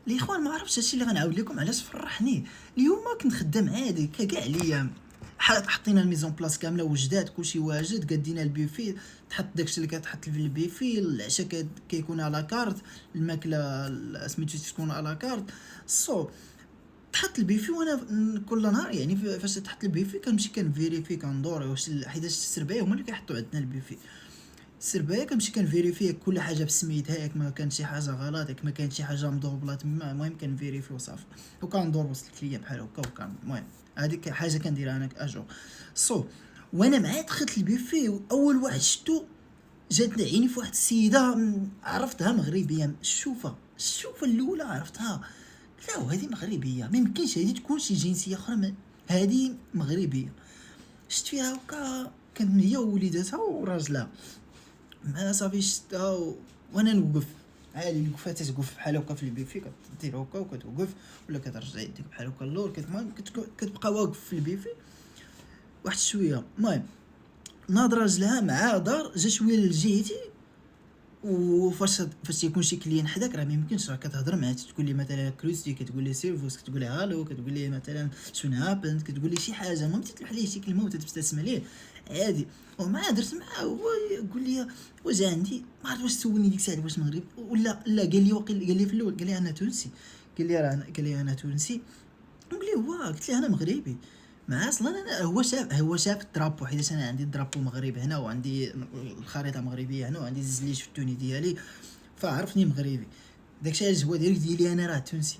الاخوان ما عرفتش هادشي اللي غنعاود لكم علاش فرحني اليوم. كنت خدام عادي كاع الايام، حطينا الميزون بلاص كامله، وجدات كلشي واجد، قدينا البيفي، تحط داكشي اللي كتحط في البيفي، العشاء كيكون على كارت، الماكله سميتو تكون على كارت. تحط البيفي، وانا كل نهار يعني فاش تحط البيفي كنمشي كنفيريفي كندور واش حيتاش السربايه هما اللي كيحطوا عندنا البيفي. السربايه كنمشي كنفيريفي كل حاجه بسميتها، ياك ما كان شي حاجه غلط، ياك ما كان شي حاجه مضوبله تما، المهم كنفيريفي وصافي، وكندور وسط الكليه بحال هكا. وكان المهم هذيك حاجه كنديرها انا اجو. وانا معاه دخلت البيفي، اول واحد شفتو جاتني عيني في واحد السيده عرفتها مغربيه. الشوفه الاولى عرفتها، لا وهذه مغربيه، ما يمكنش هذه تكون شي جنسيه اخرى، هذه مغربيه. شفت فيها هكا، كانت هي ووليداتها وراجلها، ما صافي شفتها وانا نوقف عالي. الوقفات توقف بحال هكا في البيفي، كدير هكا وكتوقف، ولا كترجع يديك بحال هكا اللور، كتبقى واقف في البيفي واحد شويه. المهم ناض راجلها مع دار، جا شويه لجهتي، وفاش يكون شي كليان حداك راه ما يمكنش، راه كتهضر معاه تقول لي مثلا كروستي، كتقول لي سيرفوس، كتقول لي هالو، كتقول لي مثلا شنو هابند، كتقول لي شي حاجه، المهم تطلع ليه شي كلمه وتبتسم ليه عادي. ومع درت معاه، هو يقول لي واش عندي، ما عرفت واش سولني ديك الساعه واش مغربي ولا لا، قال لي قال لي في الاول، قال لي انا تونسي، قال لي انا تونسي، قال لي هو، قلت لي انا مغربي. مع اصلا انا هو شاف الدرابو، حيت انا عندي الدرابو مغرب هنا، وعندي الخريطه مغربيه هنا، وعندي الزليج في التوني ديالي، فعرفني مغربي. داكشي علاش هو ديالي انا راه تونسي.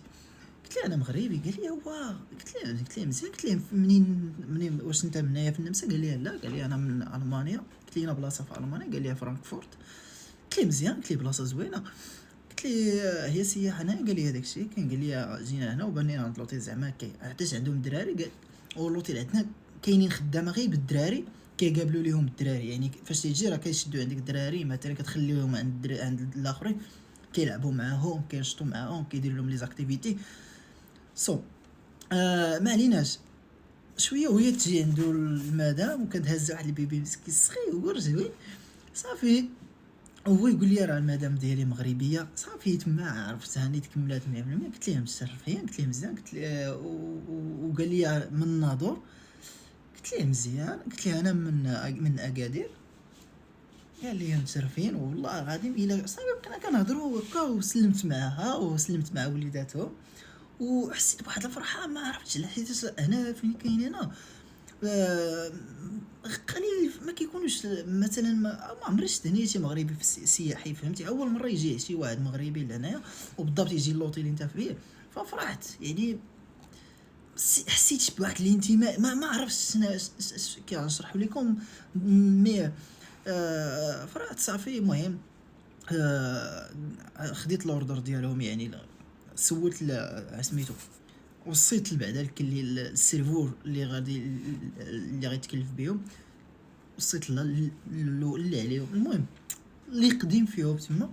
قلت له انا مغربي، قال لي هو، قلت له مزيان، قلت له منين واش انت من هنايا في النمسا؟ قال لي لا، قال لي انا من المانيا. قلت له انا بلاصه في المانيا، قال لي فرانكفورت. قلت له مزيان، قلت له بلاصه زوينه، قلت لي هي سياحه هنا؟ قال لي هذاك الشيء كاين، قال لي جينا هنا وبان لنا هاد لوطيل زعما حيتاش عندهم الدراري، قال اللوطيل عندنا كاينين خدامه غير بالدراري، كيقابلوا ليهم الدراري، يعني فاش تيجي راه كيشدوا عندك الدراري مثلا، كتخليهم عند الاخرين كيلعبوا معاهم، كينشطوا معاهم، كيديروا لهم لي زاكتيفيتي. ما عليناش. شويه وهي تجي عنده المدام، وكتهز واحد البيبي مسكين صغير زوين، صافي هو يقول لي راه المدام ديالي مغربيه، صافي تما عرفتها نيت كملات 100%. قلت ليه مشرفين، قلت ليه مزيان، قلت ليه وقال لي من الناظور، قلت ليه مزيان، قلت ليه انا من اكادير، قال لي مشرفين والله العظيم. الا صافي بقينا كنهضروا هكا، وسلمت معاها وسلمت مع وليداتهم، وحسيت بواحد الفرحه ما عرفتش علاش، هنا فين كاين هنا قليل ما كيكونوش مثلا، ما عمري شفت هنا شي مغربي في سياحي، فهمتي؟ اول مره يجي شي واحد مغربي لهنايا، وبالضبط يجي اللوطيل اللي انت فيه، ففرحت يعني، حسيت بواحد الانتماء، ما عرفتش كي نشرح لكم، مي فرحت صافي. المهم خديت الاوردر ديالهم، يعني سولت سميتو، وصيت بعدا الكلي السيرفور اللي غيتكلف بهم، وصيت اللي عليهم، المهم اللي قديم فيهم تما.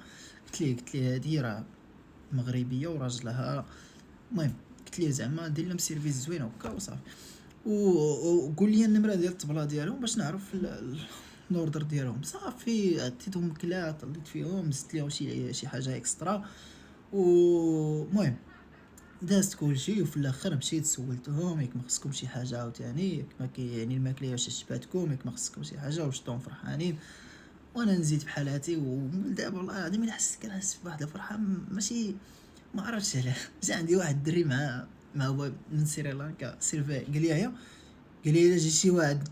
قلت ليه هادي راه مغربيه وراجلها، المهم قلت ليه زعما دير لهم سيرفيس زوين هكا وصافي، وقول لي النمره ديال الطبله ديالهم باش نعرف الاوردر ديالهم. صافي عطيتهم كلا، طليت فيهم، زدت لهم شي حاجه اكسترا، ومهم دازت كلشي. وفي الاخر مشيت سولتهم ياك ما خصكم شي حاجه عاوتاني، ياك ما يعني الماكله واش شباتكم، ياك ما خصكم شي حاجه، وشتهم فرحانين، وانا نزيد بحالاتي. ودابا والله العظيم الا كنحس بواحد الفرحه، ماشي ما عرفتش علاه. جا عندي واحد الدري مع هو من سريلانكا، سيرفي، قال لي هيا، قال لي الا جا شي واحد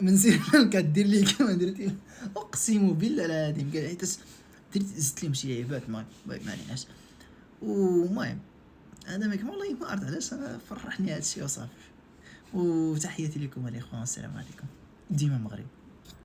من سريلانكا دير لي كما درتي، اقسم بالله العظيم، قال حيت زدت لهم شي لعيبات، ما عليناش. ومهم هذا ما كان، والله ما عرفت علاش انا فرحني هادشي وصافي. وتحياتي لكم الاخوان، السلام عليكم، ديما مغرب.